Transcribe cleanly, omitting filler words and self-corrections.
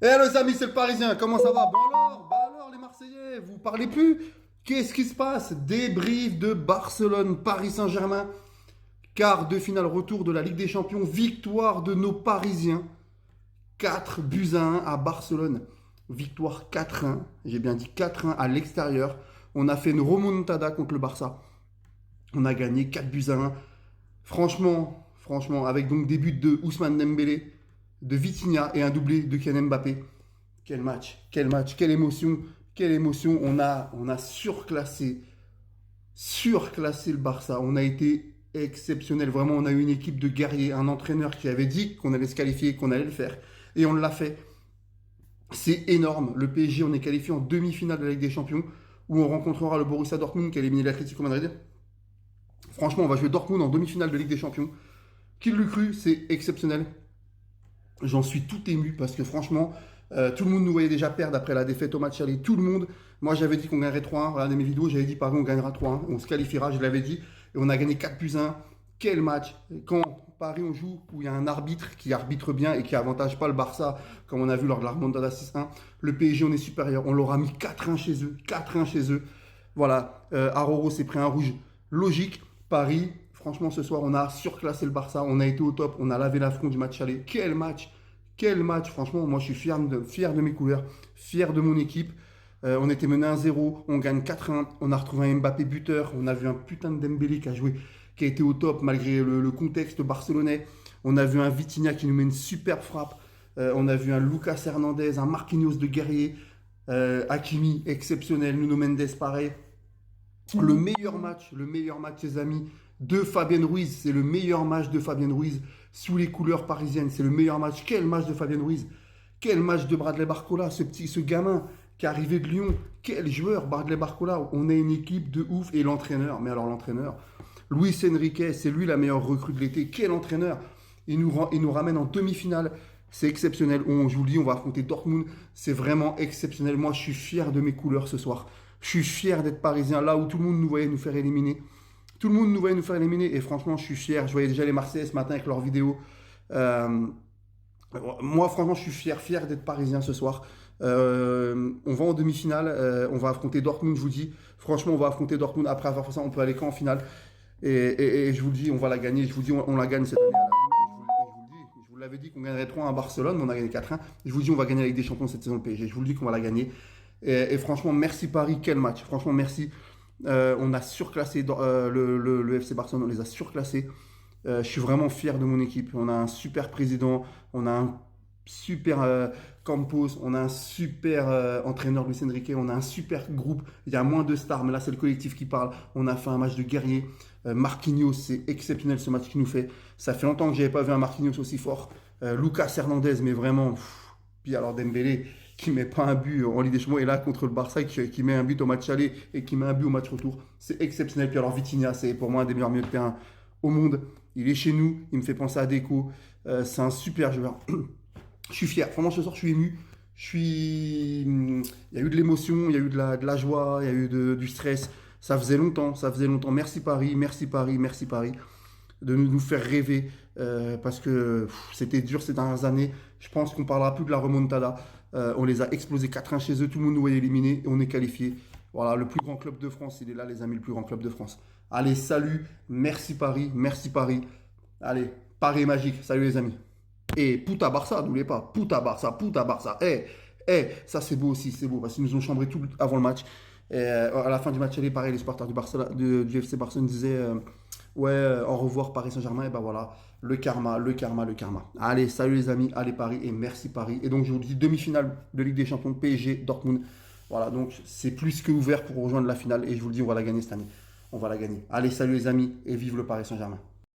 Eh les amis, c'est le Parisien, comment ça va? Bah alors les Marseillais, vous parlez plus? Qu'est-ce qui se passe? Débrief de Barcelone, Paris Saint-Germain, quart de finale retour de la Ligue des Champions, victoire de nos Parisiens, 4 buts à 1 à Barcelone. Victoire 4-1, j'ai bien dit 4-1 à l'extérieur. On a fait une remontada contre le Barça. On a gagné 4 buts à 1. Franchement, avec donc des buts de Ousmane Dembélé, de Vitinha et un doublé de Kylian Mbappé. Quel match, quelle émotion. On a surclassé le Barça. On a été exceptionnel. Vraiment, on a eu une équipe de guerriers, un entraîneur qui avait dit qu'on allait se qualifier, qu'on allait le faire. Et on l'a fait. C'est énorme. Le PSG, on est qualifié en demi-finale de la Ligue des Champions, où on rencontrera le Borussia Dortmund qui a éliminé l'Atlético Madrid. Franchement, on va jouer Dortmund en demi-finale de Ligue des Champions. Qui l'eût cru, c'est exceptionnel. J'en suis tout ému parce que franchement, tout le monde nous voyait déjà perdre après la défaite au match aller. Tout le monde. Moi, j'avais dit qu'on gagnerait 3-1. Regardez mes vidéos, j'avais dit, Paris, on gagnera 3-1. On se qualifiera, je l'avais dit. Et on a gagné 4 buts 1. Quel match! Quand Paris, on joue, où il y a un arbitre qui arbitre bien et qui avantage pas le Barça, comme on a vu lors de la remontada 6-1. Le PSG, on est supérieur. On leur a mis 4-1 chez eux. 4-1 chez eux. Voilà. Aroro s'est pris un rouge logique. Paris, franchement, ce soir, on a surclassé le Barça. On a été au top. On a lavé l'affront du match aller. Quel match! Quel match, franchement, moi je suis fier de mes couleurs, fier de mon équipe. On était mené 1-0, on gagne 4-1, on a retrouvé un Mbappé buteur, on a vu un putain de Dembélé qui a joué, qui a été au top malgré le contexte barcelonais. On a vu un Vitinha qui nous met une superbe frappe. On a vu un Lucas Hernandez, un Marquinhos de guerrier, Hakimi exceptionnel, Nuno Mendes pareil. Le meilleur match, les amis, de Fabien Ruiz. C'est le meilleur match de Fabien Ruiz sous les couleurs parisiennes. C'est le meilleur match. Quel match de Fabien Ruiz! Quel match de Bradley Barcola, ce gamin qui est arrivé de Lyon. Quel joueur, Bradley Barcola. On a une équipe de ouf. Et l'entraîneur, mais alors l'entraîneur, Luis Enrique, c'est lui la meilleure recrue de l'été. Quel entraîneur! Il nous ramène en demi-finale. C'est exceptionnel. Je vous le dis, on va affronter Dortmund. C'est vraiment exceptionnel. Moi, je suis fier de mes couleurs ce soir. Je suis fier d'être parisien là où tout le monde nous voyait nous faire éliminer. Tout le monde nous voyait nous faire éliminer et franchement, je suis fier. Je voyais déjà les Marseillais ce matin avec leurs vidéos. Euh, Moi, franchement, je suis fier d'être parisien ce soir. On va en demi-finale. On va affronter Dortmund, je vous dis. Franchement, on va affronter Dortmund. Après avoir fait ça, on peut aller qu'en finale. Et je vous le dis, on va la gagner. Je vous le dis, on la gagne cette année à la Ligue. Et je vous le dis, je vous l'avais dit qu'on gagnerait 3 à Barcelone, mais on a gagné 4-1. Je vous le dis, on va gagner avec des champions cette saison le PSG. Je vous le dis qu'on va la gagner. Et franchement, merci Paris, quel match. Franchement, merci. On a surclassé le FC Barcelone, on les a surclassés. Je suis vraiment fier de mon équipe. On a un super président, on a un super Campos, on a un super entraîneur Luis Enrique, on a un super groupe. Il y a moins de stars, mais là c'est le collectif qui parle. On a fait un match de guerrier. Marquinhos, c'est exceptionnel ce match qu'il nous fait. Ça fait longtemps que je n'avais pas vu un Marquinhos aussi fort. Lucas Hernandez, mais vraiment. Puis alors Dembélé qui met pas un but en Ligue des Champions et là contre le Barça qui met un but au match aller et qui met un but au match retour. C'est exceptionnel. Puis alors Vitinha, c'est pour moi un des meilleurs milieux de terrain au monde. Il est chez nous, il me fait penser à Deco. C'est un super joueur. Je suis fier. Franchement, ce soir, je suis ému. Il y a eu de l'émotion, il y a eu de la joie, il y a eu du stress. Ça faisait longtemps, ça faisait longtemps. Merci Paris, merci Paris, merci Paris de nous faire rêver parce que c'était dur ces dernières années. Je pense qu'on parlera plus de la remontada. On les a explosés 4-1 chez eux, tout le monde nous voyait éliminés et on est qualifié. Voilà, le plus grand club de France, il est là les amis, le plus grand club de France. Allez, salut, merci Paris, merci Paris. Allez, Paris est magique, salut les amis. Et puta Barça, n'oubliez pas, puta Barça, puta Barça. Ça c'est beau aussi, c'est beau parce qu'ils nous ont chambré tout avant le match. Et, à la fin du match, pareil, les supporters du FC Barcelone disaient ouais, au revoir Paris Saint-Germain. Et ben voilà, le karma, le karma, le karma. Allez, salut les amis, allez Paris et merci Paris. Et donc je vous dis demi-finale de Ligue des Champions, PSG, Dortmund. Voilà, donc c'est plus que ouvert pour rejoindre la finale et je vous le dis, on va la gagner cette année. On va la gagner. Allez, salut les amis et vive le Paris Saint-Germain.